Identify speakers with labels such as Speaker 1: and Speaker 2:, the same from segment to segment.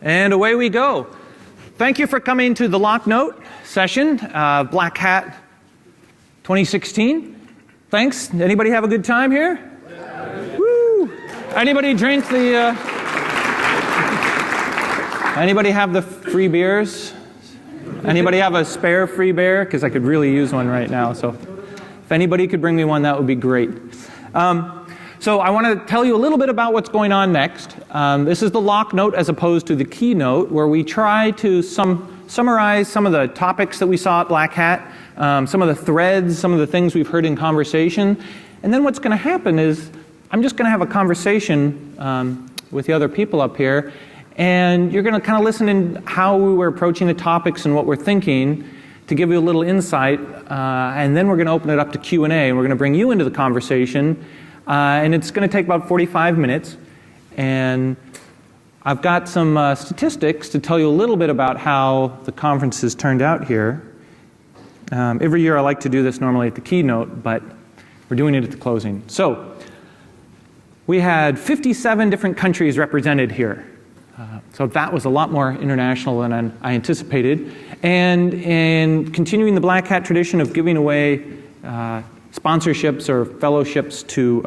Speaker 1: And away we go. Thank you for coming to the Locknote session, Black Hat 2016. Thanks. Anybody have a good time here? Yeah. Woo! Anybody drink the... Anybody have the free beers? Anybody have a spare free beer? Because I could really use one right now. So if anybody could bring me one, that would be great. So I want to tell you a little bit about what's going on next. This is the Locknote as opposed to the keynote, where we try to summarize some of the topics that we saw at Black Hat, some of the threads, some of the things we've heard in conversation. And then what's going to happen is I'm just going to have a conversation with the other people up here, and you're going to kind of listen in how we were approaching the topics and what we're thinking to give you a little insight. And then we're going to open it up to Q&A, and we're going to bring you into the conversation. And it's going to take about 45 minutes. And I've got some statistics to tell you a little bit about how the conference has turned out here. Every year I like to do this normally at the keynote, but we're doing it at the closing. So we had 57 different countries represented here. So that was a lot more international than I anticipated. And in continuing the Black Hat tradition of giving away sponsorships or fellowships to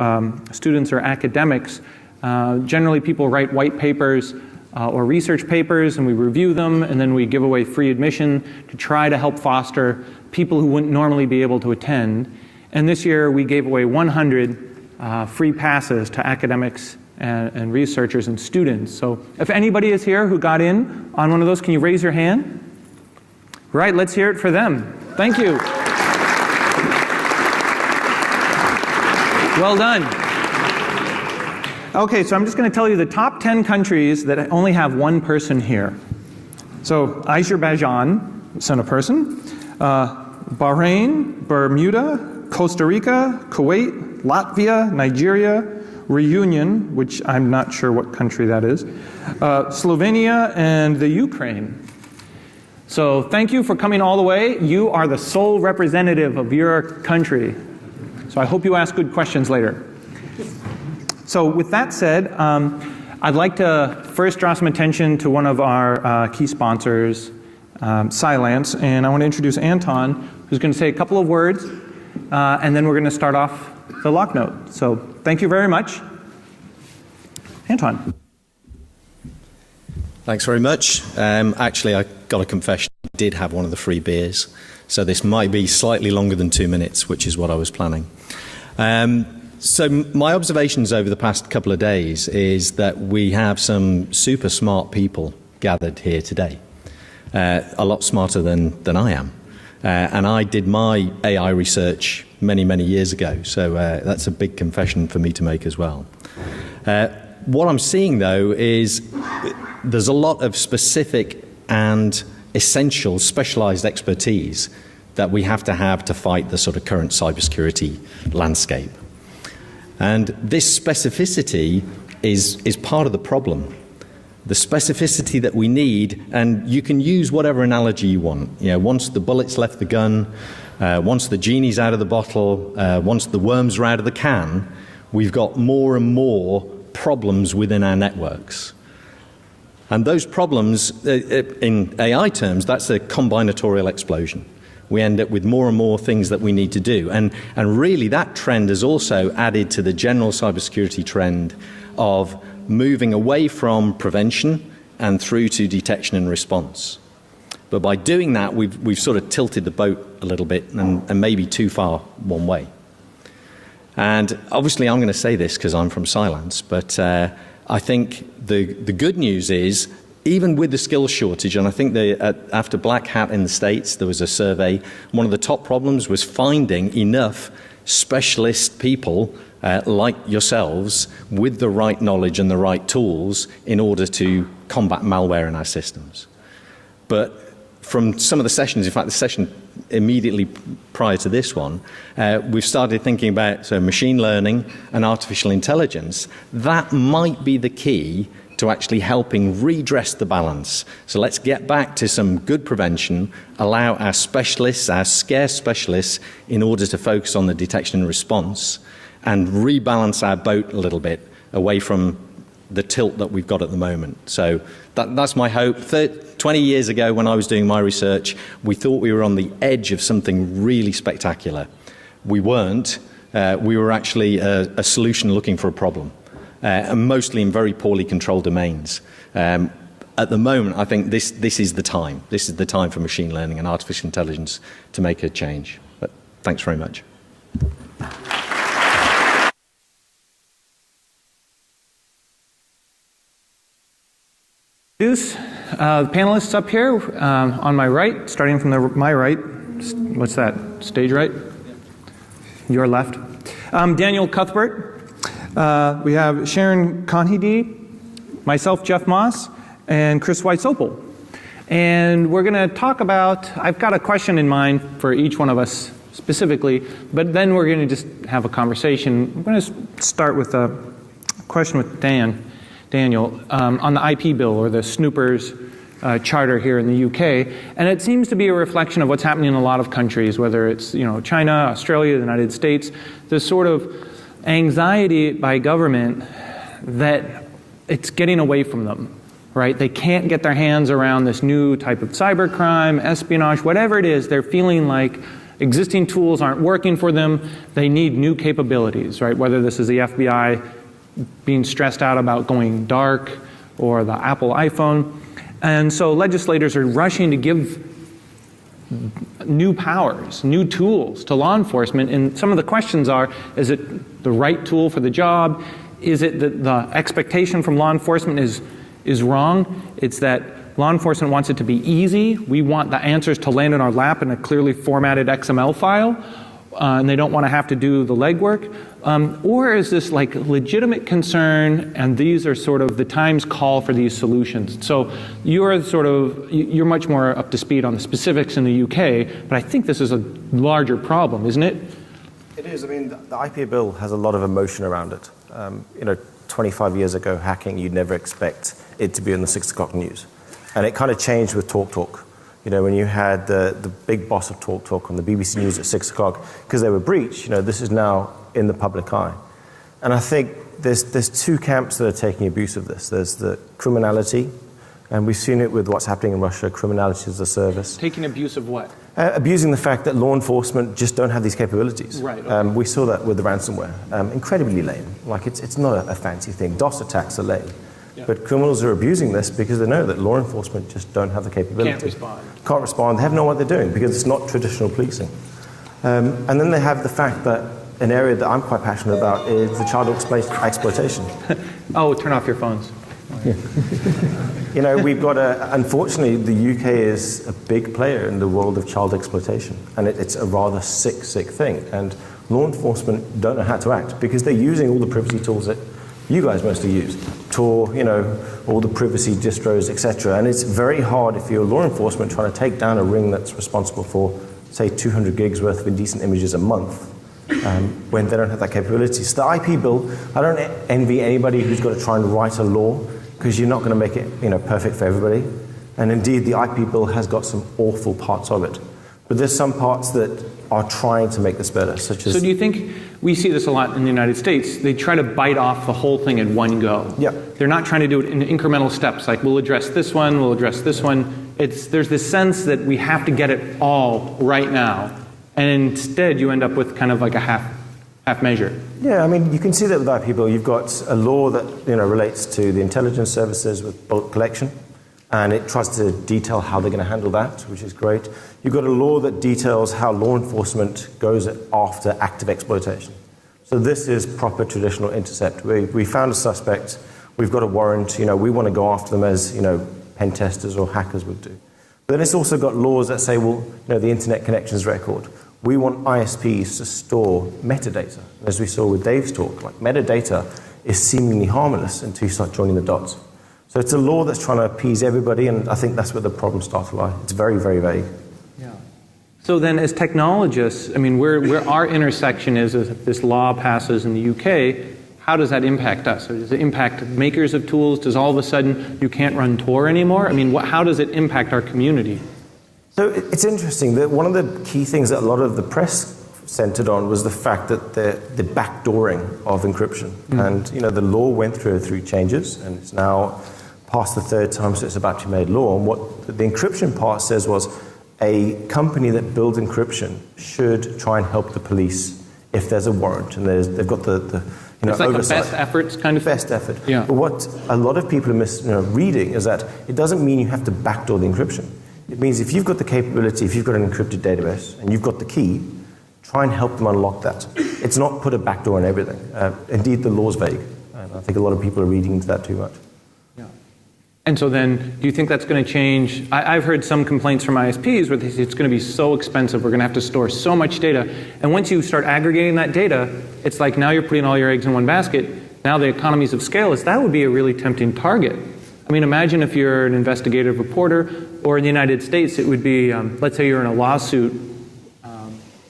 Speaker 1: students or academics, generally people write white papers or research papers, and we review them, and then we give away free admission to try to help foster people who wouldn't normally be able to attend. And this year we gave away 100 free passes to academics and researchers and students. So if anybody is here who got in on one of those, can you raise your hand? Right, let's hear it for them. Thank you. Well done. Okay, so I'm just going to tell you the top 10 countries that only have one person here. So Azerbaijan, sent a person. Bahrain, Bermuda, Costa Rica, Kuwait, Latvia, Nigeria, Reunion, which I'm not sure what country that is, Slovenia, and the Ukraine. So thank you for coming all the way. You are the sole representative of your country. So I hope you ask good questions later. So with that said, I'd like to first draw some attention to one of our key sponsors, Cylance, and I want to introduce Anton, who's going to say a couple of words, and then we're going to start off the Locknote. So thank you very much. Anton.
Speaker 2: Thanks very much. Actually, I got a confession. I did have one of the free beers, so this might be slightly longer than 2 minutes, which is what I was planning. So my observations over the past couple of days is that we have some super smart people gathered here today, a lot smarter than I am. And I did my AI research many, many years ago, so that's a big confession for me to make as well. What I'm seeing, though, is there's a lot of specific and essential specialized expertise that we have to fight the sort of current cybersecurity landscape. And this specificity is part of the problem. The specificity that we need, and you can use whatever analogy you want. You know, once the bullet's left the gun, once the genie's out of the bottle, once the worms are out of the can, we've got more and more problems within our networks. And those problems, in AI terms, that's a combinatorial explosion. We end up with more and more things that we need to do. And really that trend has also added to the general cybersecurity trend of moving away from prevention and through to detection and response. But by doing that, we've sort of tilted the boat a little bit and maybe too far one way. And obviously I'm going to say this because I'm from Cylance, but I think the good news is, even with the skills shortage, and I think after Black Hat in the States, there was a survey, one of the top problems was finding enough specialist people like yourselves with the right knowledge and the right tools in order to combat malware in our systems. But from some of the sessions, in fact the session immediately prior to this one, we've started thinking about machine learning and artificial intelligence. That might be the key to actually helping redress the balance. So let's get back to some good prevention, allow our specialists, our scarce specialists, in order to focus on the detection and response, and rebalance our boat a little bit away from the tilt that we've got at the moment. So that's my hope. 20 years ago when I was doing my research, we thought we were on the edge of something really spectacular. We weren't. We were actually a solution looking for a problem, and mostly in very poorly controlled domains. At the moment, I think this is the time. This is the time for machine learning and artificial intelligence to make a change. But thanks very much.
Speaker 1: Introduce the panelists up here on my right, starting from my right. What's that? Stage right? Your left. Daniel Cuthbert. We have Sharon Conheady, myself, Jeff Moss, and Chris Wysopal. And we're going to talk about, I've got a question in mind for each one of us specifically, but then we're going to just have a conversation. I'm going to start with a question with Daniel, on the IP bill, or the Snoopers charter here in the UK, and it seems to be a reflection of what's happening in a lot of countries, whether it's China, Australia, the United States. This sort of anxiety by government that it's getting away from them, right? They can't get their hands around this new type of cybercrime, espionage, whatever it is. They're feeling like existing tools aren't working for them. They need new capabilities, right? Whether this is the FBI being stressed out about going dark, or the Apple iPhone. And so legislators are rushing to give new powers, new tools to law enforcement. And some of the questions are, is it the right tool for the job? Is it that the expectation from law enforcement is wrong? It's that law enforcement wants it to be easy. We want the answers to land in our lap in a clearly formatted XML file. And they don't want to have to do the legwork? Or is this like legitimate concern, and these are sort of the time's call for these solutions? So you're much more up to speed on the specifics in the UK, but I think this is a larger problem, isn't it?
Speaker 3: It is. I mean, the IP bill has a lot of emotion around it. 25 years ago, hacking, you'd never expect it to be in the 6 o'clock news. And it kind of changed with TalkTalk. When you had the big boss of TalkTalk on the BBC News at 6 o'clock, because they were breached, this is now in the public eye. And I think there's two camps that are taking abuse of this. There's the criminality, and we've seen it with what's happening in Russia, criminality as a service.
Speaker 1: Taking abuse of what?
Speaker 3: Abusing the fact that law enforcement just don't have these capabilities.
Speaker 1: Right. Okay.
Speaker 3: We saw that with the ransomware. Incredibly lame. Like, it's not a fancy thing. DOS attacks are lame. Yeah. But criminals are abusing this because they know that law enforcement just don't have the capability. Can't respond. They have no idea what they're doing because it's not traditional policing. And then they have the fact that an area that I'm quite passionate about is the child exploitation.
Speaker 1: Oh, turn off your phones.
Speaker 3: We've got unfortunately, the UK is a big player in the world of child exploitation. And it's a rather sick thing. And law enforcement don't know how to act because they're using all the privacy tools that you guys mostly use. Tor, all the privacy distros, etc. And it's very hard if you're law enforcement trying to take down a ring that's responsible for, say, 200 gigs worth of indecent images a month, when they don't have that capability. So the IP bill, I don't envy anybody who's got to try and write a law, because you're not going to make it perfect for everybody. And indeed, the IP bill has got some awful parts of it. But there's some parts that are trying to make this better, such as...
Speaker 1: So do you think, we see this a lot in the United States, they try to bite off the whole thing in one go.
Speaker 3: Yeah.
Speaker 1: They're not trying to do it in incremental steps, like we'll address this one, we'll address this one. There's this sense that we have to get it all right now, and instead you end up with kind of like a half measure.
Speaker 3: Yeah, I mean, you can see that with IP bill. You've got a law that relates to the intelligence services with bulk collection, and it tries to detail how they're going to handle that, which is great. You've got a law that details how law enforcement goes after active exploitation. So this is proper traditional intercept. We found a suspect, we've got a warrant, we want to go after them as, pen testers or hackers would do. But then it's also got laws that say, well, the internet connections record. We want ISPs to store metadata. As we saw with Dave's talk, like metadata is seemingly harmless until you start joining the dots. So it's a law that's trying to appease everybody, and I think that's where the problems start to lie. It's very, very vague.
Speaker 1: Yeah. So then as technologists, I mean, where our intersection is if this law passes in the UK, how does that impact us? So does it impact makers of tools? Does all of a sudden you can't run Tor anymore? I mean, how does it impact our community?
Speaker 3: So it's interesting that one of the key things that a lot of the press centered on was the fact that the backdooring of encryption. And the law went through changes, and it's now past the third time, so it's about to be made law. And what the encryption part says was a company that builds encryption should try and help the police if there's a warrant, and they've got the
Speaker 1: it's like
Speaker 3: oversight.
Speaker 1: a best efforts kind of
Speaker 3: best effort.
Speaker 1: Yeah.
Speaker 3: But what a lot of people are reading is that it doesn't mean you have to backdoor the encryption. It means if you've got the capability, if you've got an encrypted database and you've got the key, try and help them unlock that. It's not put a backdoor on everything. Indeed, the law's vague, and I think a lot of people are reading into that too much.
Speaker 1: Yeah. And so then, do you think that's going to change? I've heard some complaints from ISPs where they say it's going to be so expensive, we're going to have to store so much data. And once you start aggregating that data, it's like now you're putting all your eggs in one basket. Now the economies of scale that would be a really tempting target. I mean, imagine if you're an investigative reporter, or in the United States, it would be, let's say you're in a lawsuit,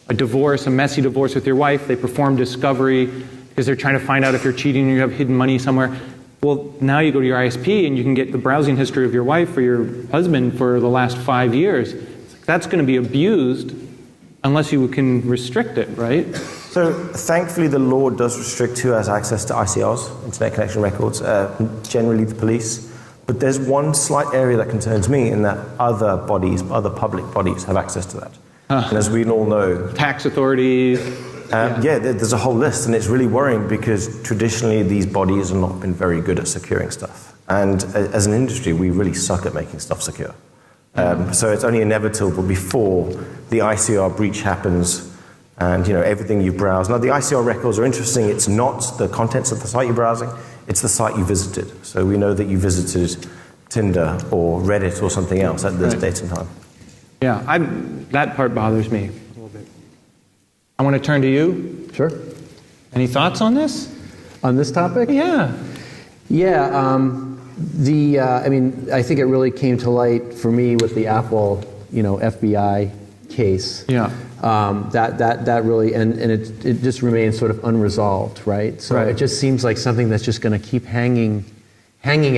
Speaker 1: a divorce, a messy divorce with your wife. They perform discovery because they're trying to find out if you're cheating or you have hidden money somewhere. Well, now you go to your ISP and you can get the browsing history of your wife or your husband for the last 5 years. That's going to be abused unless you can restrict it, right?
Speaker 3: So thankfully the law does restrict who has access to ICRs, Internet Connection Records, generally the police. But there's one slight area that concerns me in that other public bodies have access to that. And as we all know...
Speaker 1: Tax authorities...
Speaker 3: there's a whole list, and it's really worrying because traditionally these bodies have not been very good at securing stuff. And as an industry, we really suck at making stuff secure. So it's only inevitable before the ICR breach happens and everything you browse. Now the ICR records are interesting. It's not the contents of the site you're browsing, it's the site you visited. So we know that you visited Tinder or Reddit or something else at this date and time.
Speaker 1: Yeah, that part bothers me a little bit. I want to turn to you.
Speaker 4: Sure.
Speaker 1: Any thoughts on this?
Speaker 4: On this topic?
Speaker 1: Yeah.
Speaker 4: Yeah. I think it really came to light for me with the Apple, FBI case.
Speaker 1: Yeah.
Speaker 4: That really, and it just remains sort of unresolved, right? So it just seems like something that's just going to keep hanging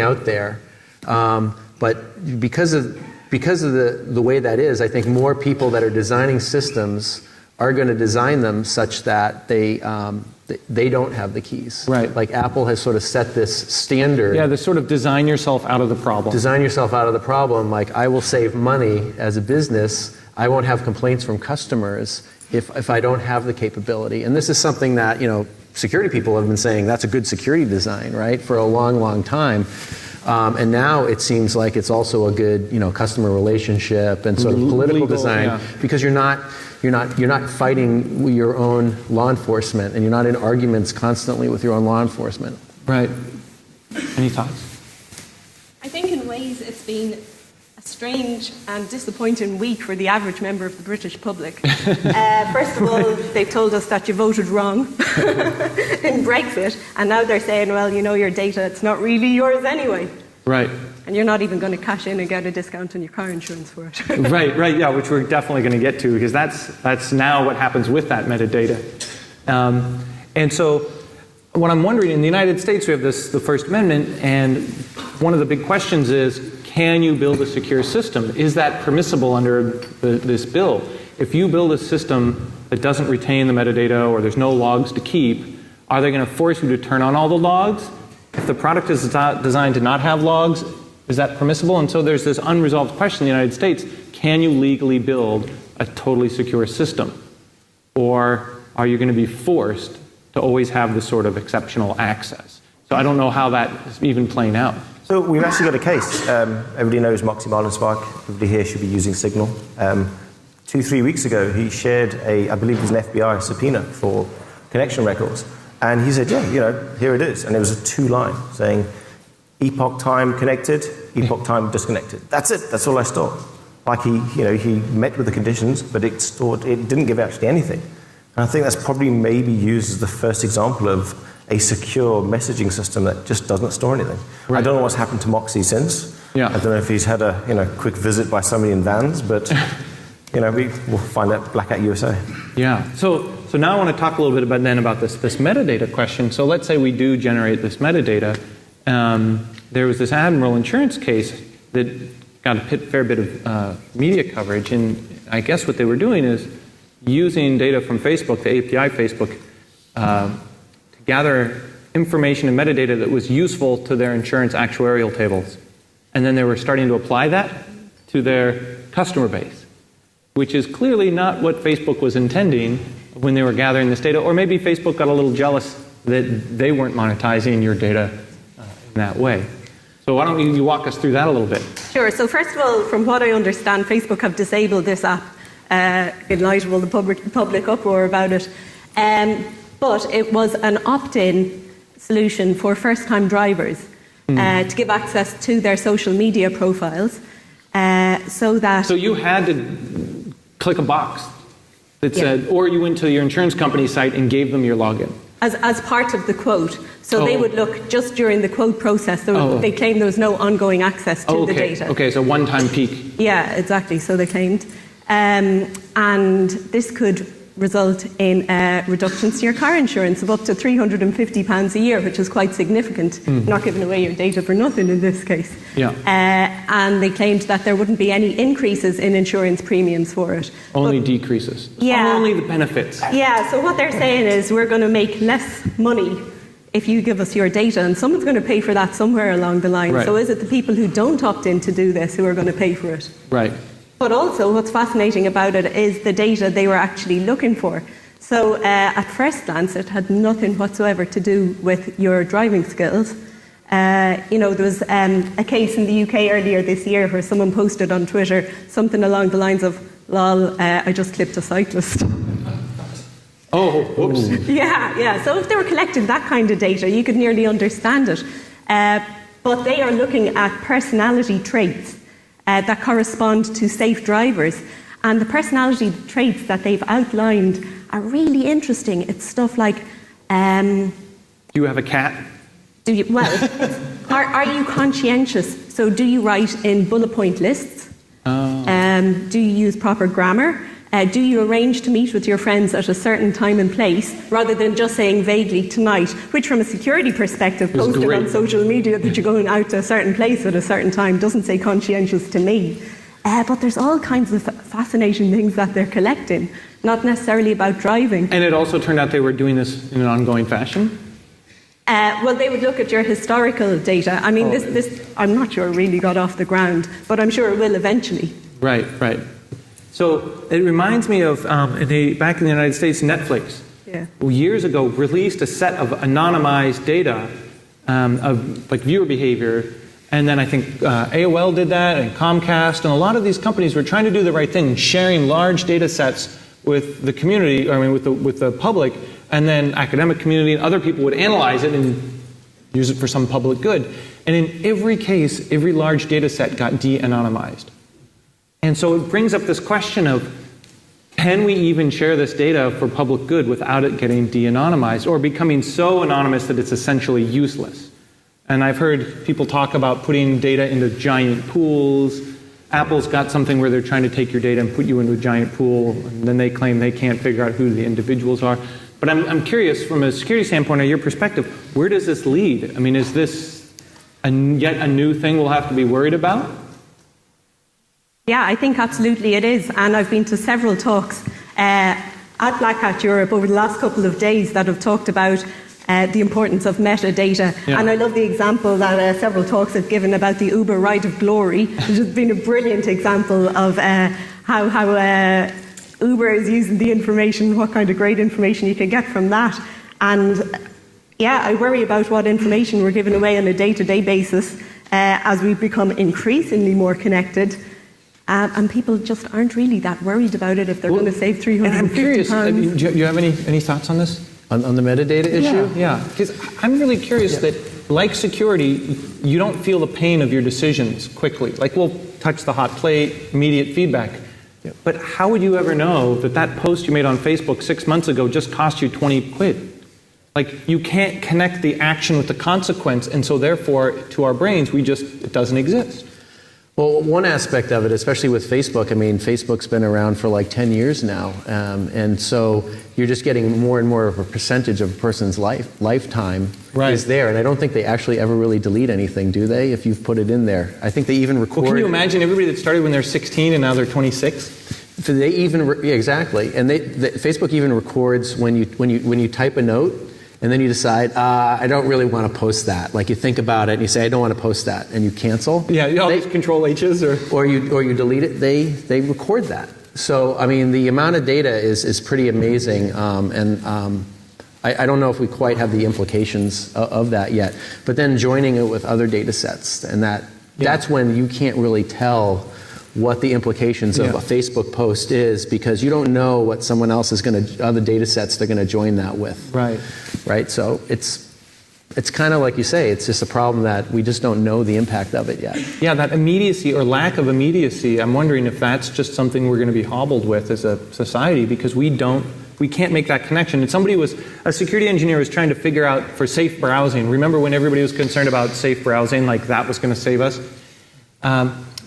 Speaker 4: out there. But because of the way that is, I think more people that are designing systems are going to design them such that they don't have the keys.
Speaker 1: Right.
Speaker 4: Like Apple has sort of set this standard.
Speaker 1: Yeah, the sort of design yourself out of the problem.
Speaker 4: Design yourself out of the problem. Like, I will save money as a business. I won't have complaints from customers if I don't have the capability. And this is something that, security people have been saying that's a good security design, right, for a long, long time. And now it seems like it's also a good, customer relationship and sort of political design, because you're not fighting your own law enforcement, and you're not in arguments constantly with your own law enforcement.
Speaker 1: Right. Any thoughts?
Speaker 5: I think in ways it's been a strange and disappointing week for the average member of the British public. First of all, they've told us that you voted wrong in Brexit, and now they're saying, well, your data, it's not really yours anyway.
Speaker 1: Right.
Speaker 5: And you're not even going to cash in and get a discount on your car insurance for it.
Speaker 1: Right, yeah, which we're definitely going to get to, because that's now what happens with that metadata. And so what I'm wondering, in the United States, we have the First Amendment, and one of the big questions is, can you build a secure system? Is that permissible under this bill? If you build a system that doesn't retain the metadata, or there's no logs to keep, are they going to force you to turn on all the logs? If the product is designed to not have logs, is that permissible? And so there's this unresolved question in the United States: can you legally build a totally secure system? Or are you going to be forced to always have this sort of exceptional access? So I don't know how that is even playing out.
Speaker 3: So we've actually got a case. Everybody knows Moxie Marlinspark. Everybody here should be using Signal. 2-3 weeks ago, he shared I believe it was an FBI subpoena for connection records. And he said, here it is. And it was a 2-line saying, epoch time connected, epoch time disconnected. That's it. That's all I stored. Like he met with the conditions, but it didn't give actually anything. And I think that's probably maybe used as the first example of a secure messaging system that just doesn't store anything. Right. I don't know what's happened to Moxie since. Yeah. I don't know if he's had a quick visit by somebody in vans, but we'll find out Blackout USA. Yeah.
Speaker 1: So now I want to talk a little bit about this metadata question. So let's say we do generate this metadata. There was this Admiral insurance case that got a fair bit of media coverage, and I guess what they were doing is using data from Facebook, the API Facebook, to gather information and metadata that was useful to their insurance actuarial tables. And then they were starting to apply that to their customer base, which is clearly not what Facebook was intending when they were gathering this data. Or maybe Facebook got a little jealous that they weren't monetizing your data in that way. So why don't you walk us through that a little bit?
Speaker 5: Sure. So first of all, from what I understand, Facebook have disabled this app in light of all the public uproar about it. But it was an opt-in solution for first-time drivers to give access to their social media profiles so that...
Speaker 1: So you had to click a box that said, or you went to your insurance company site and gave them your login.
Speaker 5: As part of the quote. So they would look just during the quote process. So they claimed there was no ongoing access to the data.
Speaker 1: Okay, so one-time peak.
Speaker 5: Yeah, exactly. So they claimed. And this could result in reductions to your car insurance of up to £350 a year, which is quite significant. Not giving away your data for nothing in this case.
Speaker 1: Yeah.
Speaker 5: And they claimed that there wouldn't be any increases in insurance premiums for it.
Speaker 1: Only decreases.
Speaker 5: Yeah.
Speaker 1: Only the benefits.
Speaker 5: Yeah, so what they're saying is we're going to make less money if you give us your data, and someone's going to pay for that somewhere along the line.
Speaker 1: Right.
Speaker 5: So is it the people who don't opt in to do this who are going to pay for it?
Speaker 1: Right.
Speaker 5: But also what's fascinating about it is the data they were actually looking for. So at first glance, it had nothing whatsoever to do with your driving skills. There was a case in the UK earlier this year where someone posted on Twitter something along the lines of, lol, I just clipped a cyclist.
Speaker 1: Oh, whoops.
Speaker 5: Yeah. So if they were collecting that kind of data, you could nearly understand it. But they are looking at personality traits that correspond to safe drivers. And the personality traits that they've outlined are really interesting. It's stuff like...
Speaker 1: Do you have a cat?
Speaker 5: Are you conscientious? So do you write in bullet point lists? Do you use proper grammar? Do you arrange to meet with your friends at a certain time and place, rather than just saying vaguely tonight, which from a security perspective, posted on social media that you're going out to a certain place at a certain time doesn't say conscientious to me. But there's all kinds of fascinating things that they're collecting, not necessarily about driving.
Speaker 1: And it also turned out they were doing this in an ongoing fashion?
Speaker 5: Well, they would look at your historical data. I mean, this I'm not sure really got off the ground, but I'm sure it will eventually.
Speaker 1: Right. So it reminds me of back in the United States, Netflix, years ago, released a set of anonymized data of like viewer behavior, and then I think AOL did that, and Comcast, and a lot of these companies were trying to do the right thing, sharing large data sets with the community, with the public, and then academic community and other people would analyze it and use it for some public good. And in every case, every large data set got de-anonymized. And so it brings up this question of, can we even share this data for public good without it getting de-anonymized or becoming so anonymous that it's essentially useless? And I've heard people talk about putting data into giant pools. Apple's got something where they're trying to take your data and put you into a giant pool, and then they claim they can't figure out who the individuals are. But I'm curious, from a security standpoint, or your perspective, where does this lead? I mean, is this yet a new thing we'll have to be worried about?
Speaker 5: Yeah, I think absolutely it is. And I've been to several talks at Black Hat Europe over the last couple of days that have talked about the importance of metadata. Yeah. And I love the example that several talks have given about the Uber Ride of Glory, which has been a brilliant example of how Uber is using the information, what kind of great information you can get from that. And yeah, I worry about what information we're giving away on a day-to-day basis as we become increasingly more connected. And people just aren't really that worried about it if they're going to save £350.
Speaker 1: And I'm curious, do you have any thoughts on this?
Speaker 4: On the metadata issue?
Speaker 1: Yeah, because I'm really curious that, like security, you don't feel the pain of your decisions quickly. Like, we'll touch the hot plate, immediate feedback. Yeah. But how would you ever know that that post you made on Facebook 6 months ago just cost you 20 quid? Like, you can't connect the action with the consequence, and so therefore, to our brains, it doesn't exist.
Speaker 4: Well, one aspect of it, especially with Facebook, I mean, Facebook's been around for like 10 years now, and so you're just getting more and more of a percentage of a person's lifetime is there, and I don't think they actually ever really delete anything, do they, if you've put it in there? I think they even record...
Speaker 1: Well, can you imagine everybody that started when they're 16 and now they're 26?
Speaker 4: They even exactly, and Facebook even records when you type a note, and then you decide I don't really want to post that. Like you think about it and you say I don't want to post that, and you cancel.
Speaker 1: Yeah, you always Control H's
Speaker 4: or you delete it. They record that. So I mean, the amount of data is pretty amazing, I don't know if we quite have the implications of that yet. But then joining it with other data sets, and that's when you can't really tell what the implications of a Facebook post is, because you don't know what someone else is going to, other data sets they're going to join that with. Right. So it's kind of like you say, it's just a problem that we just don't know the impact of it yet.
Speaker 1: Yeah, that immediacy or lack of immediacy, I'm wondering if that's just something we're going to be hobbled with as a society, because we can't make that connection. And a security engineer was trying to figure out for safe browsing. Remember when everybody was concerned about safe browsing, like that was going to save us?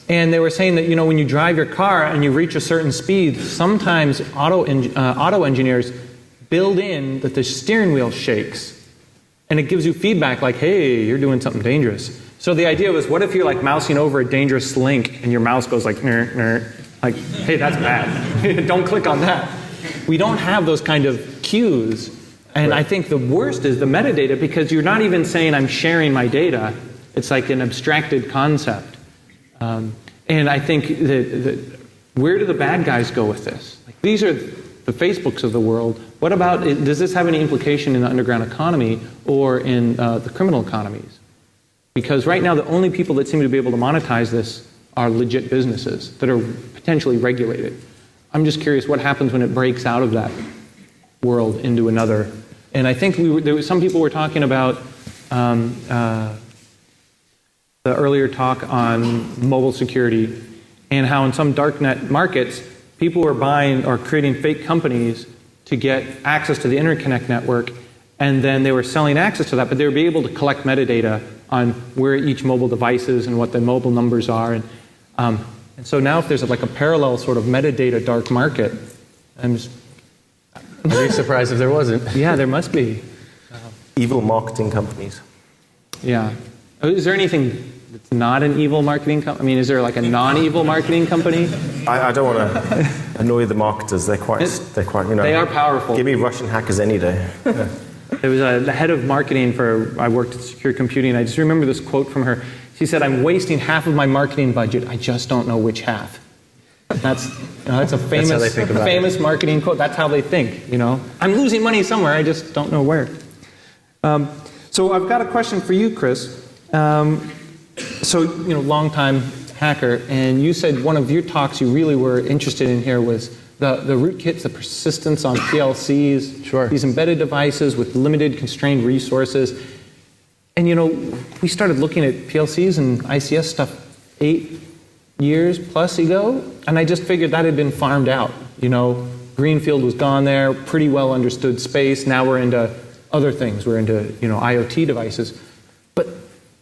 Speaker 1: And they were saying that, when you drive your car and you reach a certain speed, sometimes auto engineers build in that the steering wheel shakes. And it gives you feedback like, hey, you're doing something dangerous. So the idea was, what if you're like mousing over a dangerous link and your mouse goes like, like, hey, that's bad. Don't click on that. We don't have those kind of cues. And I think the worst is the metadata, because you're not even saying I'm sharing my data. It's like an abstracted concept. And I think that where do the bad guys go with this? Like, these are the Facebooks of the world. What about, does this have any implication in the underground economy or in the criminal economies? Because right now the only people that seem to be able to monetize this are legit businesses that are potentially regulated. I'm just curious what happens when it breaks out of that world into another. And I think some people were talking about the earlier talk on mobile security, and how in some darknet markets, people were buying or creating fake companies to get access to the interconnect network, and then they were selling access to that, but they would be able to collect metadata on where each mobile device is and what the mobile numbers are. And so now if there's like a parallel sort of metadata dark market, I'm just...
Speaker 4: I'd be surprised if there wasn't.
Speaker 1: Yeah, there must be.
Speaker 3: Evil marketing companies.
Speaker 1: Yeah. Is there anything that's not an evil marketing company? I mean, is there like a non-evil marketing company?
Speaker 3: I don't want to annoy the marketers. They're quite,
Speaker 1: They are powerful.
Speaker 3: Give me Russian hackers any day. Yeah.
Speaker 1: There was the head of marketing I worked at Secure Computing. I just remember this quote from her. She said, "I'm wasting half of my marketing budget. I just don't know which half." That's a famous marketing quote. That's how they think. I'm losing money somewhere. I just don't know where. So I've got a question for you, Chris. Long-time hacker, and you said one of your talks you really were interested in here was the rootkits, the persistence on PLCs,
Speaker 4: sure.
Speaker 1: These embedded devices with limited constrained resources. And we started looking at PLCs and ICS stuff 8 years plus ago, and I just figured that had been farmed out. Greenfield was gone there, pretty well understood space. Now we're into other things. We're into IoT devices. But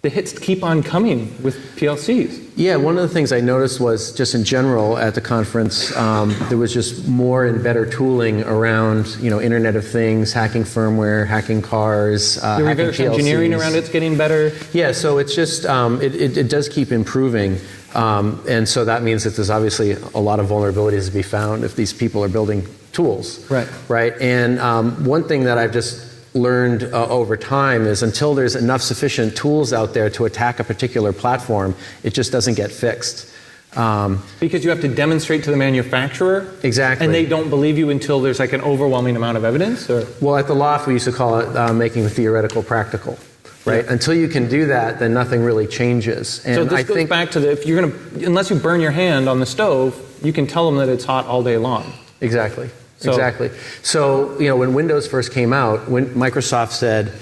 Speaker 1: the hits keep on coming with PLCs.
Speaker 4: Yeah, one of the things I noticed was just in general at the conference, there was just more and better tooling around, Internet of Things, hacking firmware, hacking cars,
Speaker 1: the reverse engineering around it's getting better.
Speaker 4: Yeah, so it's just it does keep improving, and so that means that there's obviously a lot of vulnerabilities to be found if these people are building tools. Right. And one thing that I've just learned over time is until there's enough sufficient tools out there to attack a particular platform, it just doesn't get fixed.
Speaker 1: Because you have to demonstrate to the manufacturer?
Speaker 4: Exactly.
Speaker 1: And they don't believe you until there's like an overwhelming amount of evidence? Or?
Speaker 4: Well, at the loft we used to call it making the theoretical practical. Right? Yeah. Until you can do that, then nothing really changes. And
Speaker 1: so this goes back to unless you burn your hand on the stove, you can tell them that it's hot all day long.
Speaker 4: Exactly. So, when Windows first came out, when Microsoft said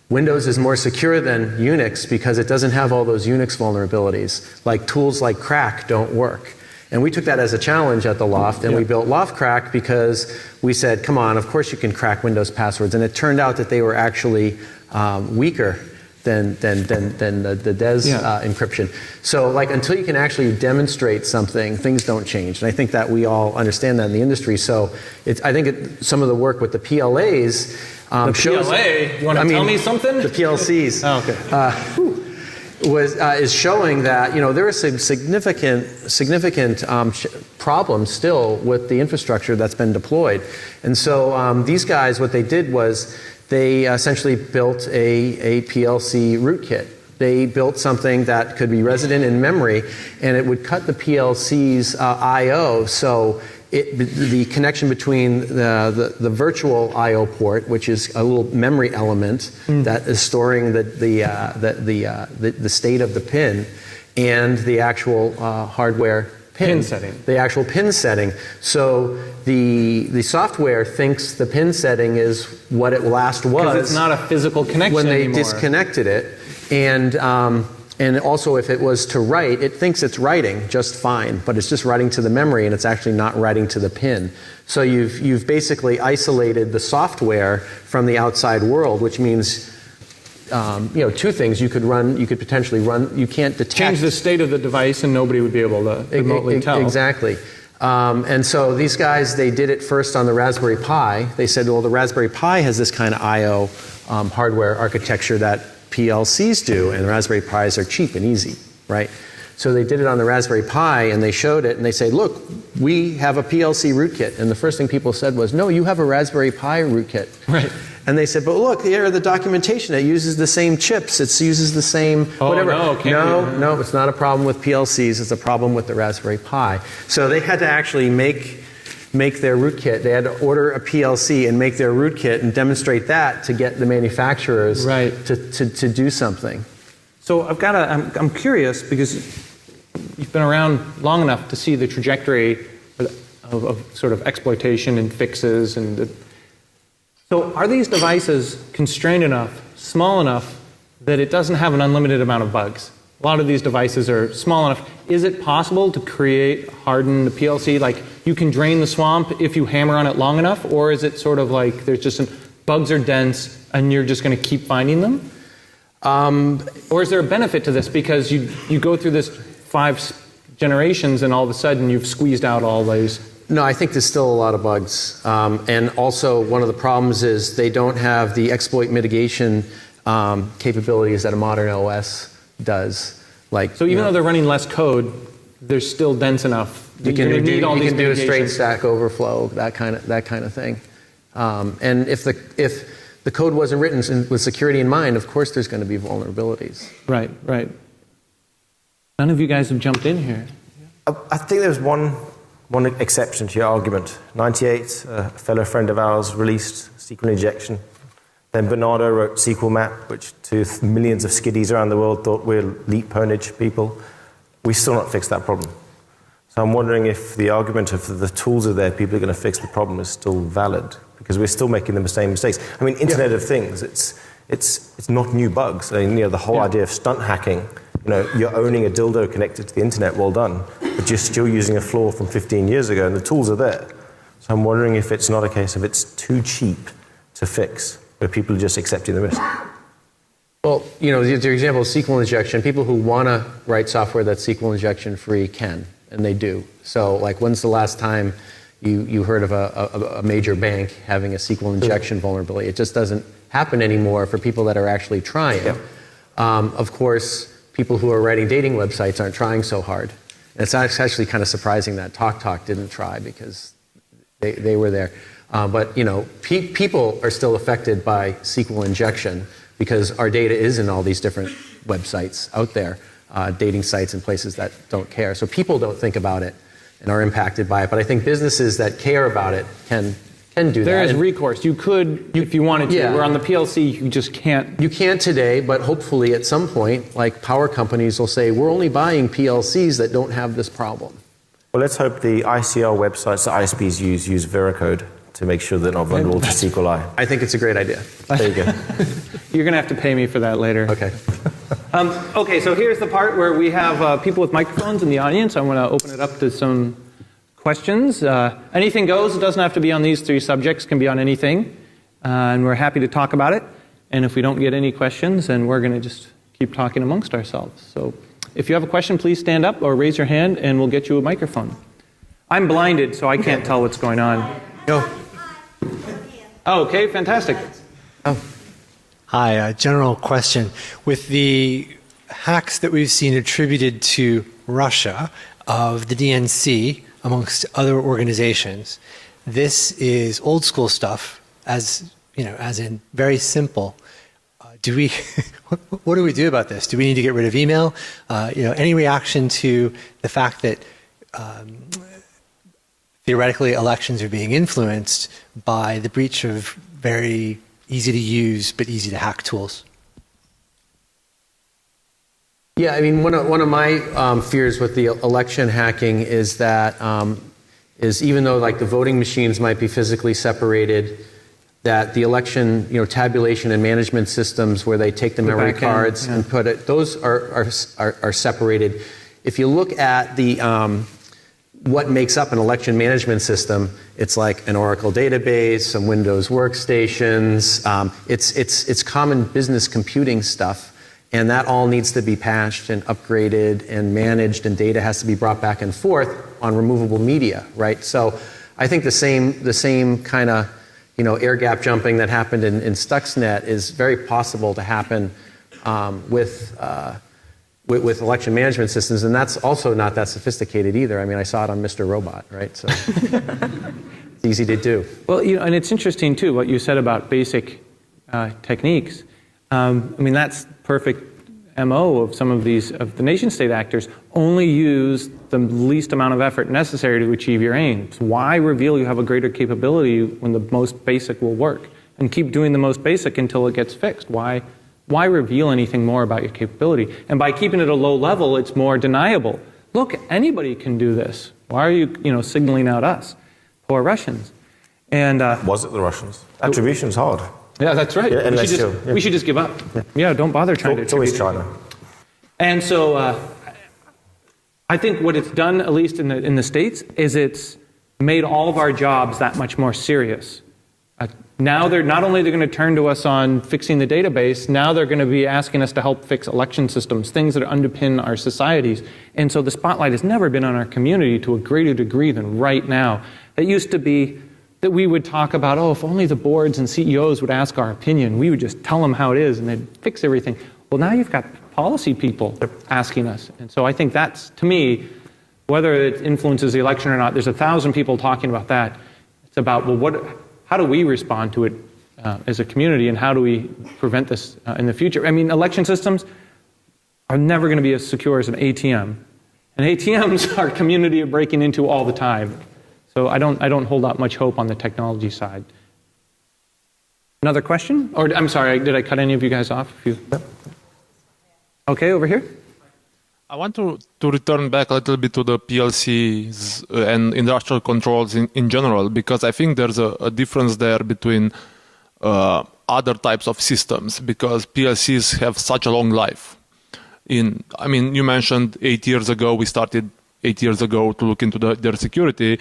Speaker 4: Windows is more secure than Unix because it doesn't have all those Unix vulnerabilities, like tools like crack don't work. And we took that as a challenge at the Loft, and we built Loftcrack because we said, come on, of course you can crack Windows passwords. And it turned out that they were actually weaker than the DES encryption. So until you can actually demonstrate something, things don't change. And I think that we all understand that in the industry. So I think some of the work with the PLAs shows...
Speaker 1: PLA? You want to tell me something?
Speaker 4: The PLCs.
Speaker 1: Oh, okay.
Speaker 4: is showing that there are some significant problems still with the infrastructure that's been deployed. And so these guys, what they did was they essentially built a PLC rootkit. They built something that could be resident in memory, and it would cut the PLC's I/O. So the connection between the virtual I/O port, which is a little memory element that is storing the state of the pin, and the actual hardware pin setting. The actual pin setting. So the software thinks the pin setting is what it last was.
Speaker 1: Because it's not a physical connection
Speaker 4: when they
Speaker 1: anymore.
Speaker 4: Disconnected it. And also, if it was to write, it thinks it's writing just fine, but it's just writing to the memory, and it's actually not writing to the pin. So you've basically isolated the software from the outside world, which means two things. You could potentially run. You can't detect.
Speaker 1: Change the state of the device, and nobody would be able to remotely tell.
Speaker 4: Exactly. And so these guys, they did it first on the Raspberry Pi. They said, well, the Raspberry Pi has this kind of I/O hardware architecture that PLCs do, and Raspberry Pis are cheap and easy, right? So they did it on the Raspberry Pi, and they showed it, and they said, look, we have a PLC rootkit. And the first thing people said was, no, you have a Raspberry Pi rootkit.
Speaker 1: Right.
Speaker 4: And they said, but look, here the documentation, it uses the same chips, it uses the same whatever. No, it's not a problem with PLCs, it's a problem with the Raspberry Pi. So they had to actually make their rootkit. They had to order a PLC and make their rootkit and demonstrate that to get the manufacturers to do something.
Speaker 1: So I'm curious, because you've been around long enough to see the trajectory of sort of exploitation and fixes. So are these devices constrained enough, small enough, that it doesn't have an unlimited amount of bugs? A lot of these devices are small enough. Is it possible to harden the PLC? Like, you can drain the swamp if you hammer on it long enough? Or is it sort of like there's just bugs are dense and you're just going to keep finding them? Or is there a benefit to this? Because you go through this 5 generations and all of a sudden you've squeezed out all those.
Speaker 4: No, I think there's still a lot of bugs. And also one of the problems is they don't have the exploit mitigation capabilities that a modern OS does.
Speaker 1: So even though they're running less code, they're still dense enough.
Speaker 4: You can do a straight stack overflow, that kind of thing. And if the code wasn't written with security in mind, of course there's going to be vulnerabilities.
Speaker 1: Right. None of you guys have jumped in here.
Speaker 3: I think there's one exception to your argument. 98, a fellow friend of ours released SQL injection. Then Bernardo wrote SQL Map, which to millions of skiddies around the world thought we're leap pwnage people. We still not fixed that problem. So I'm wondering if the argument of the tools are there, people are going to fix the problem, is still valid, because we're still making the same mistakes. I mean, Internet of Things, it's not new bugs. I mean, the whole idea of stunt hacking, you're owning a dildo connected to the internet, well done, but you're still using a flaw from 15 years ago, and the tools are there. So I'm wondering if it's not a case of it's too cheap to fix, where people are just accepting the risk.
Speaker 4: Well, your example of SQL injection, people who want to write software that's SQL injection free can, and they do. So, when's the last time you heard of a major bank having a SQL injection vulnerability? It just doesn't happen anymore for people that are actually trying.
Speaker 3: Yeah.
Speaker 4: Of course, people who are writing dating websites aren't trying so hard. And it's actually kind of surprising that TalkTalk didn't try, because they were there. But people are still affected by SQL injection, because our data is in all these different websites out there, dating sites and places that don't care. So people don't think about it and are impacted by it. But I think businesses that care about it can do that.
Speaker 1: There is recourse. You could, if you wanted to. Where on the PLC, you just can't.
Speaker 4: You can't today, but hopefully at some point, power companies will say, we're only buying PLCs that don't have this problem.
Speaker 3: Well, let's hope the ICL websites that ISPs use Veracode to make sure they're not vulnerable to SQLi.
Speaker 4: I think it's a great idea.
Speaker 3: There you go.
Speaker 1: You're going to have to pay me for that later.
Speaker 4: Okay.
Speaker 1: Okay, so here's the part where we have people with microphones in the audience. I want to open it up to some questions. Anything goes. It doesn't have to be on these 3 subjects. It can be on anything. And we're happy to talk about it. And if we don't get any questions, then we're going to just keep talking amongst ourselves. So if you have a question, please stand up or raise your hand, and we'll get you a microphone. I'm blinded, so I can't tell what's going on.
Speaker 4: Go.
Speaker 1: Oh, okay, fantastic.
Speaker 4: Oh.
Speaker 6: Hi, a general question. With the hacks that we've seen attributed to Russia of the DNC amongst other organizations. This is old school stuff, as in very simple. What do we do about this? Do we need to get rid of email? Any reaction to the fact that theoretically elections are being influenced by the breach of very easy to use but easy to hack tools?
Speaker 4: Yeah, I mean, one of my fears with the election hacking is that even though like the voting machines might be physically separated, that the election tabulation and management systems where they take the memory cards and put it, those are separated. If you look at the what makes up an election management system, it's like an Oracle database, some Windows workstations, it's common business computing stuff. And that all needs to be patched and upgraded and managed, and data has to be brought back and forth on removable media, right? So I think the same kind of air gap jumping that happened in Stuxnet is very possible to happen with election management systems, and that's also not that sophisticated either. I mean, I saw it on Mr. Robot, right? So it's easy to do.
Speaker 1: Well, and it's interesting too what you said about basic techniques. I mean, that's perfect MO of some of the nation-state actors. Only use the least amount of effort necessary to achieve your aims. Why reveal you have a greater capability when the most basic will work? And keep doing the most basic until it gets fixed. Why reveal anything more about your capability? And by keeping it a low level, it's more deniable. Look, anybody can do this. Why are you, signaling out us, poor Russians? And
Speaker 3: was it the Russians? Attribution's hard.
Speaker 1: Yeah, that's right.
Speaker 3: Yeah,
Speaker 1: we should just give up. Yeah, don't bother trying to.
Speaker 3: It's always China.
Speaker 1: And so, I think what it's done, at least in the States, is it's made all of our jobs that much more serious. Now they're not only going to turn to us on fixing the database, now they're going to be asking us to help fix election systems, things that underpin our societies. And so the spotlight has never been on our community to a greater degree than right now. It used to be that we would talk about, if only the boards and CEOs would ask our opinion, we would just tell them how it is and they'd fix everything. Well, now you've got policy people asking us. And so I think that's, to me, whether it influences the election or not, there's 1,000 people talking about that. It's about, how do we respond to it as a community, and how do we prevent this in the future? I mean, election systems are never going to be as secure as an ATM. And ATMs our community are breaking into all the time. So I don't hold out much hope on the technology side. Another question? Or I'm sorry, did I cut any of you guys off? Okay, over here.
Speaker 7: I want to return back a little bit to the PLCs and industrial controls in general, because I think there's a difference there between other types of systems, because PLCs have such a long life. You mentioned 8 years ago, we started 8 years ago to look into their security.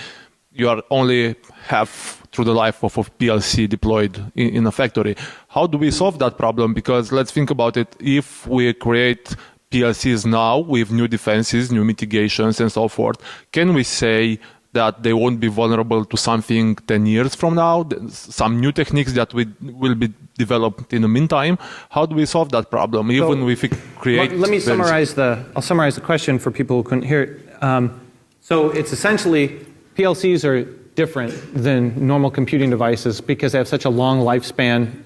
Speaker 7: You are only half through the life of a PLC deployed in a factory. How do we solve that problem? Because let's think about it. If we create PLCs now with new defenses, new mitigations, and so forth, can we say that they won't be vulnerable to something 10 years from now, some new techniques that will be developed in the meantime? How do we solve that problem, even if we create...
Speaker 1: Let me summarize I'll summarize the question for people who couldn't hear it. So it's essentially, PLCs are different than normal computing devices because they have such a long lifespan,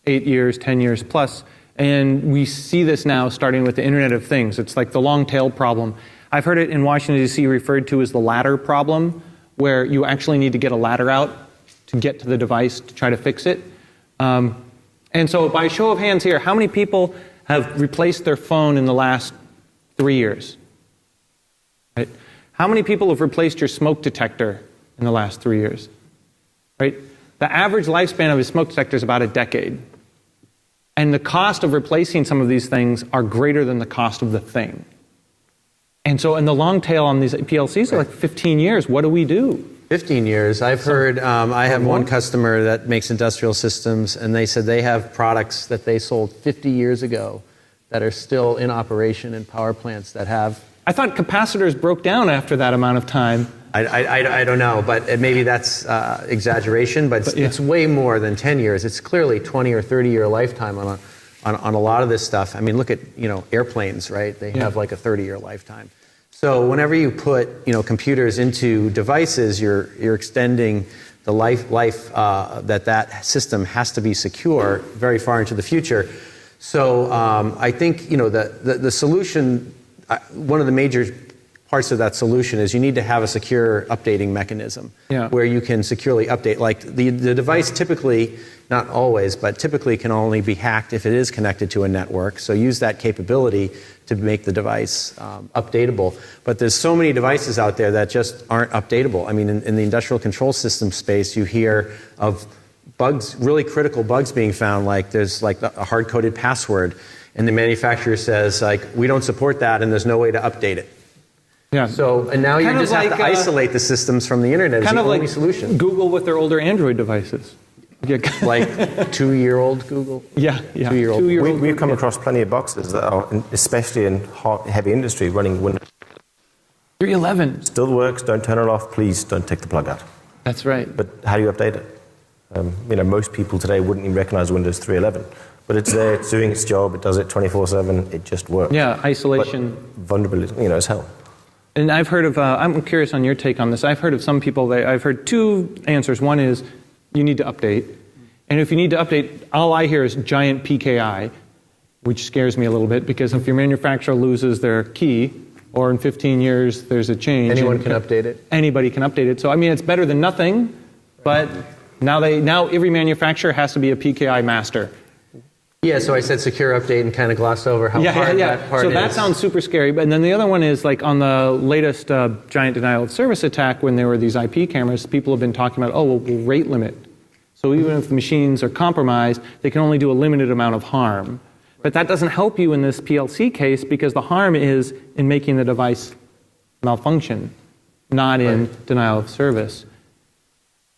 Speaker 1: 8 years, 10 years plus. And we see this now starting with the Internet of Things. It's like the long tail problem. I've heard it in Washington, D.C. referred to as the ladder problem, where you actually need to get a ladder out to get to the device to try to fix it. And so by show of hands here, how many people have replaced their phone in the last 3 years? Right? How many people have replaced your smoke detector in the last 3 years? Right? The average lifespan of a smoke detector is about a decade. And the cost of replacing some of these things are greater than the cost of the thing. And so in the long tail on these PLCs are like 15 years. What do we do?
Speaker 4: 15 years. I've heard, I have one customer that makes industrial systems, and they said they have products that they sold 50 years ago that are still in operation in power plants that have...
Speaker 1: I thought capacitors broke down after that amount of time.
Speaker 4: I don't know, but maybe that's exaggeration, but it's way more than 10 years. It's clearly 20 or 30 year lifetime on on a lot of this stuff. I mean, look at, airplanes, right? They have like a 30-year lifetime. So whenever you put, computers into devices, you're extending the life that system has to be secure very far into the future. So I think, the solution, one of the major parts of that solution is you need to have a secure updating mechanism where you can securely update. Like the device typically, not always, but typically can only be hacked if it is connected to a network. So use that capability to make the device updatable. But there's so many devices out there that just aren't updatable. I mean, in the industrial control system space, you hear of bugs, really critical bugs being found, like there's like a hard-coded password, and the manufacturer says, like, we don't support that and there's no way to update it.
Speaker 1: Yeah.
Speaker 4: So, and now you just have to isolate the systems from the internet. It's the only solution.
Speaker 1: Google with their older Android devices.
Speaker 4: Like 2-year-old Google?
Speaker 1: Yeah.
Speaker 4: 2-year-old.
Speaker 3: We've come across plenty of boxes that are, especially in heavy industry, running Windows.
Speaker 1: 3.11.
Speaker 3: Still works, don't turn it off, please don't take the plug out.
Speaker 1: That's right.
Speaker 3: But how do you update it? Most people today wouldn't even recognize Windows 3.11. But it's there, it's doing its job, it does it 24/7, it just works.
Speaker 1: Yeah, isolation.
Speaker 3: But vulnerability, is hell.
Speaker 1: And I've heard of, I'm curious on your take on this. I've heard of some people, I've heard two answers. One is you need to update. And if you need to update, all I hear is giant PKI, which scares me a little bit because if your manufacturer loses their key, or in 15 years there's a change.
Speaker 4: Anyone can update it?
Speaker 1: Anybody can update it. So, I mean, it's better than nothing, but now every manufacturer has to be a PKI master.
Speaker 4: Yeah, so I said secure update and kind of glossed over how hard that part is.
Speaker 1: So that sounds super scary. And then the other one is like on the latest giant denial of service attack, when there were these IP cameras, people have been talking about, we'll rate limit. So even if the machines are compromised, they can only do a limited amount of harm. But that doesn't help you in this PLC case because the harm is in making the device malfunction, not in denial of service.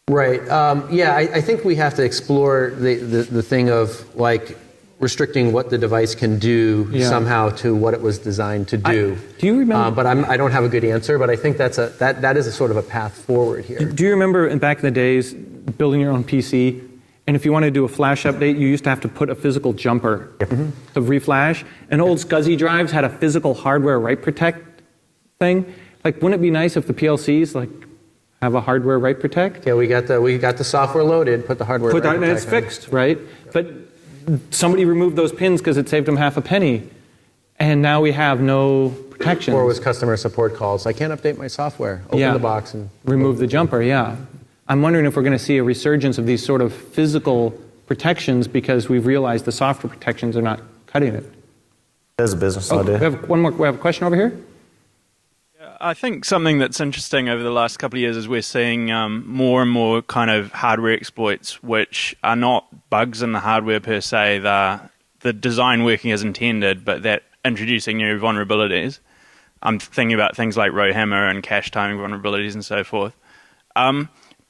Speaker 4: Right. I think we have to explore the thing of like restricting what the device can do somehow to what it was designed to do.
Speaker 1: Do you remember?
Speaker 4: But I don't have a good answer. But I think that is a sort of a path forward here.
Speaker 1: Do you remember back in the days building your own PC? And if you wanted to do a flash update, you used to have to put a physical jumper to reflash. And old SCSI drives had a physical hardware write protect thing. Like, wouldn't it be nice if the PLCs have a hardware write protect?
Speaker 4: Yeah, we got the software loaded, put the hardware write protect.
Speaker 1: And it's fixed, right? But somebody removed those pins because it saved them half a penny. And now we have no protection.
Speaker 4: Or it was customer support calls. I can't update my software. Open the box and
Speaker 1: remove the jumper, I'm wondering if we're going to see a resurgence of these sort of physical protections because we've realized the software protections are not cutting it.
Speaker 3: There's a business idea.
Speaker 1: We have a question over here.
Speaker 8: I think something that's interesting over the last couple of years is we're seeing more and more kind of hardware exploits, which are not bugs in the hardware per se, the design working as intended, but that introducing new vulnerabilities. I'm thinking about things like row hammer and cache timing vulnerabilities and so forth.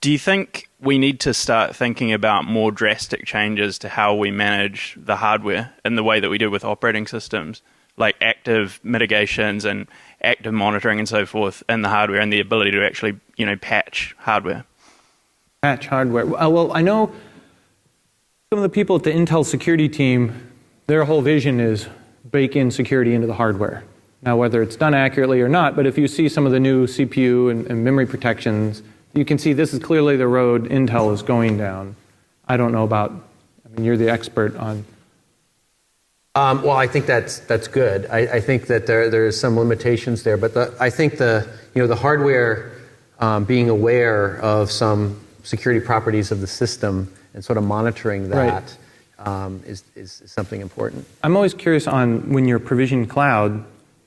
Speaker 8: Do you think we need to start thinking about more drastic changes to how we manage the hardware in the way that we do with operating systems, like active mitigations and active monitoring and so forth in the hardware, and the ability to actually, patch hardware?
Speaker 1: Patch hardware. Well, I know some of the people at the Intel security team, their whole vision is bake in security into the hardware. Now, whether it's done accurately or not, but if you see some of the new CPU and memory protections, you can see this is clearly the road Intel is going down. I don't know about, you're the expert on.
Speaker 4: Well, I think that's good. I think that there's some limitations there, but I think the hardware being aware of some security properties of the system and sort of monitoring that is something important.
Speaker 1: I'm always curious on when you're provisioning cloud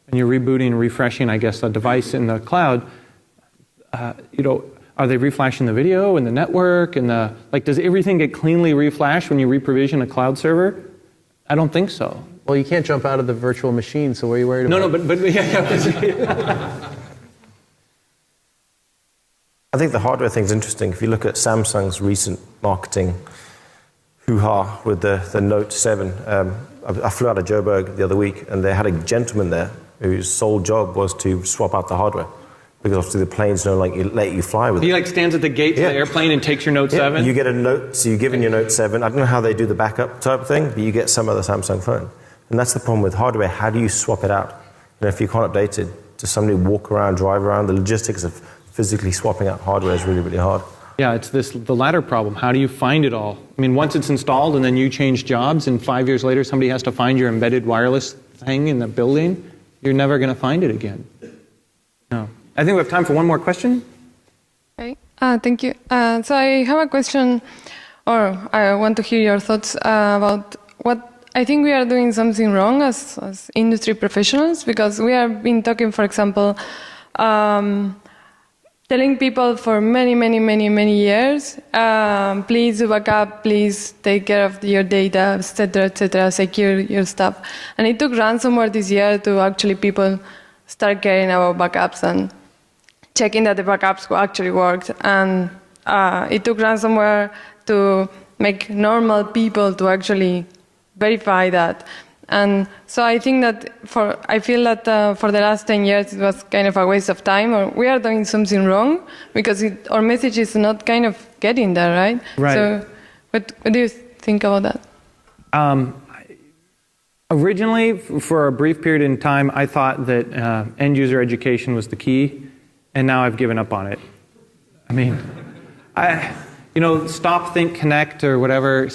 Speaker 1: and you're rebooting and refreshing, I guess, a device in the cloud. Are they reflashing the video and the network and does everything get cleanly reflashed when you reprovision a cloud server? I don't think so.
Speaker 4: Well, you can't jump out of the virtual machine, so what are you worried about?
Speaker 1: No, but
Speaker 3: I think the hardware thing's interesting. If you look at Samsung's recent marketing hoo-ha with the Note 7, I flew out of Joburg the other week, and they had a gentleman there whose sole job was to swap out the hardware. because obviously the planes don't let you fly with it.
Speaker 1: He like stands at the gate to the airplane and takes your Note 7?
Speaker 3: You get a Note, so you give in your Note 7. I don't know how they do the backup type thing, but you get some other Samsung phone. And that's the problem with hardware. How do you swap it out? If you can't update it, does somebody walk around, drive around? The logistics of physically swapping out hardware is really, really hard.
Speaker 1: Yeah, it's the latter problem. How do you find it all? I mean, once it's installed and then you change jobs and 5 years later somebody has to find your embedded wireless thing in the building, you're never going to find it again. No. I think we have time for one more question.
Speaker 9: Okay, thank you. So I have a question, or I want to hear your thoughts about what I think we are doing something wrong as industry professionals, because we have been talking, for example, telling people for many years, please do backup, please take care of your data, etc., secure your stuff. And it took ransomware this year to actually people start caring about backups and checking that the backups actually worked. And it took ransomware to make normal people to actually verify that. And so I think that I feel that for the last 10 years it was kind of a waste of time, or we are doing something wrong because our message is not kind of getting there, right?
Speaker 1: Right.
Speaker 9: So what do you think about that?
Speaker 1: Originally, for a brief period in time, I thought that end user education was the key, and now I've given up on it. I mean, Stop, Think, Connect, or whatever,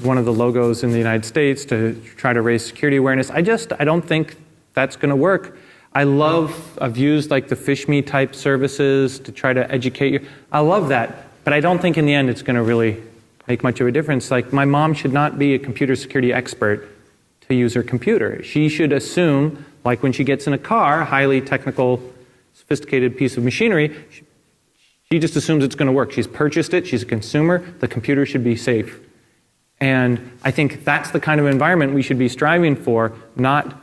Speaker 1: one of the logos in the United States to try to raise security awareness. I don't think that's going to work. I've used like the FishMe type services to try to educate you. I love that, but I don't think in the end it's going to really make much of a difference. Like, my mom should not be a computer security expert to use her computer. She should assume, like when she gets in a car, a highly technical, sophisticated piece of machinery, she just assumes it's going to work. She's purchased it. She's a consumer. The computer should be safe. And I think that's the kind of environment we should be striving for, not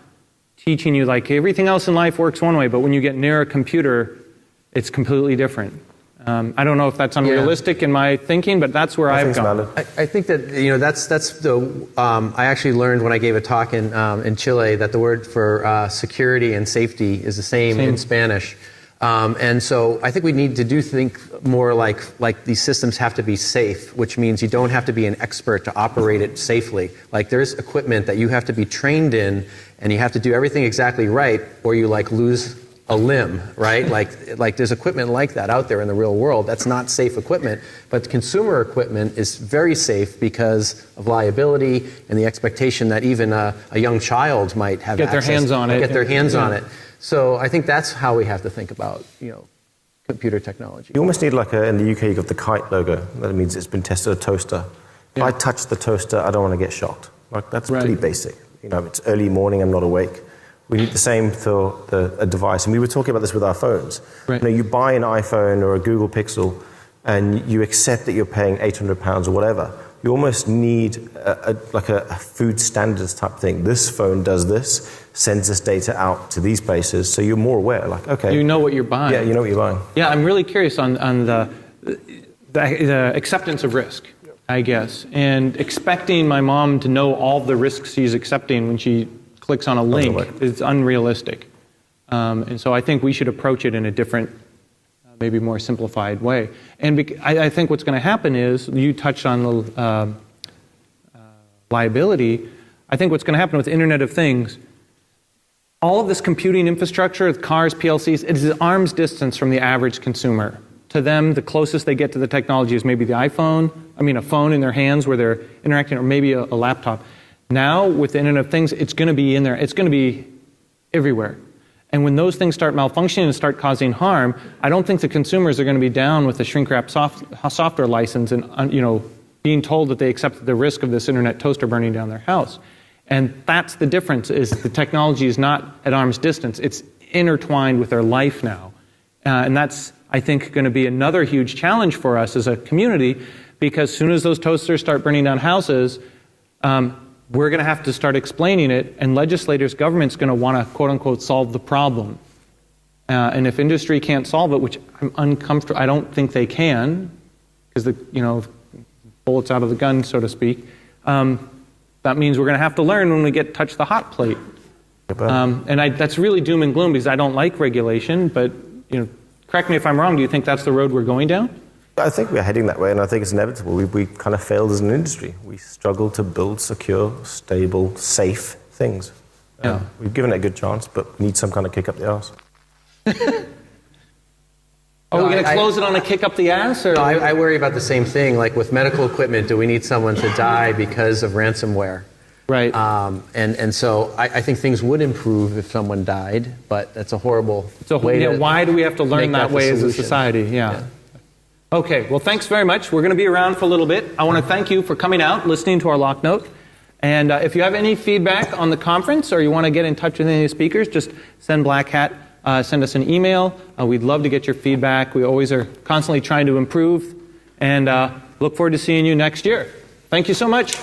Speaker 1: teaching you like everything else in life works one way, but when you get near a computer, it's completely different. I don't know if that's unrealistic in my thinking, but that's where I've gone.
Speaker 4: I think that that's the. I actually learned when I gave a talk in Chile that the word for security and safety is the same in Spanish. And so I think we need to think more like these systems have to be safe, which means you don't have to be an expert to operate it safely. Like, there's equipment that you have to be trained in, and you have to do everything exactly right, or you lose a limb, right? like there's equipment like that out there in the real world. That's not safe equipment, but consumer equipment is very safe because of liability and the expectation that even a young child might have
Speaker 1: get their hands on it.
Speaker 4: So I think that's how we have to think about, computer technology.
Speaker 3: You almost need in the UK, you've got the kite logo. That means it's been tested a toaster. If I touch the toaster, I don't want to get shocked. That's pretty basic. It's early morning, I'm not awake. We need the same for a device. And we were talking about this with our phones. Right. You buy an iPhone or a Google Pixel, and you accept that you're paying £800 or whatever. You almost need a food standards type thing. This phone does this, sends this data out to these places, so you're more aware. Okay,
Speaker 1: you know what you're buying.
Speaker 3: Yeah, you know what you're buying.
Speaker 1: Yeah, I'm really curious on the acceptance of risk, I guess, and expecting my mom to know all the risks she's accepting when she clicks on a link is unrealistic. And so I think we should approach it in a different, maybe more simplified way. And I think what's going to happen is, you touched on the liability. I think what's going to happen with Internet of Things, all of this computing infrastructure, cars, PLCs, it is at arm's distance from the average consumer. To them, the closest they get to the technology is maybe a phone in their hands where they're interacting, or maybe a laptop. Now, with the Internet of Things, it's going to be in there. It's going to be everywhere. And when those things start malfunctioning and start causing harm, I don't think the consumers are going to be down with the shrink-wrap software license and being told that they accept the risk of this internet toaster burning down their house. And that's the difference, is the technology is not at arm's distance. It's intertwined with their life now. And that's, I think, going to be another huge challenge for us as a community, because as soon as those toasters start burning down houses, we're going to have to start explaining it, and legislators, government's going to want to, quote-unquote, solve the problem. And if industry can't solve it, which I'm uncomfortable, I don't think they can, because bullets out of the gun, so to speak, that means we're going to have to learn when we touch the hot plate. And that's really doom and gloom because I don't like regulation, but correct me if I'm wrong, do you think that's the road we're going down?
Speaker 3: I think we're heading that way, and I think it's inevitable. We kind of failed as an industry. We struggle to build secure, stable, safe things. We've given it a good chance, but need some kind of kick up the arse.
Speaker 1: Are we going to close it on a kick up the ass? Or?
Speaker 4: No, I worry about the same thing. Like with medical equipment, do we need someone to die because of ransomware?
Speaker 1: Right.
Speaker 4: And so I think things would improve if someone died, but that's a horrible way to
Speaker 1: why do we have to learn that way as a society? Yeah. Okay, well, thanks very much. We're going to be around for a little bit. I want to thank you for coming out, listening to our Locknote. And if you have any feedback on the conference or you want to get in touch with any of the speakers, just send Black Hat. Send us an email. We'd love to get your feedback. We always are constantly trying to improve. And look forward to seeing you next year. Thank you so much.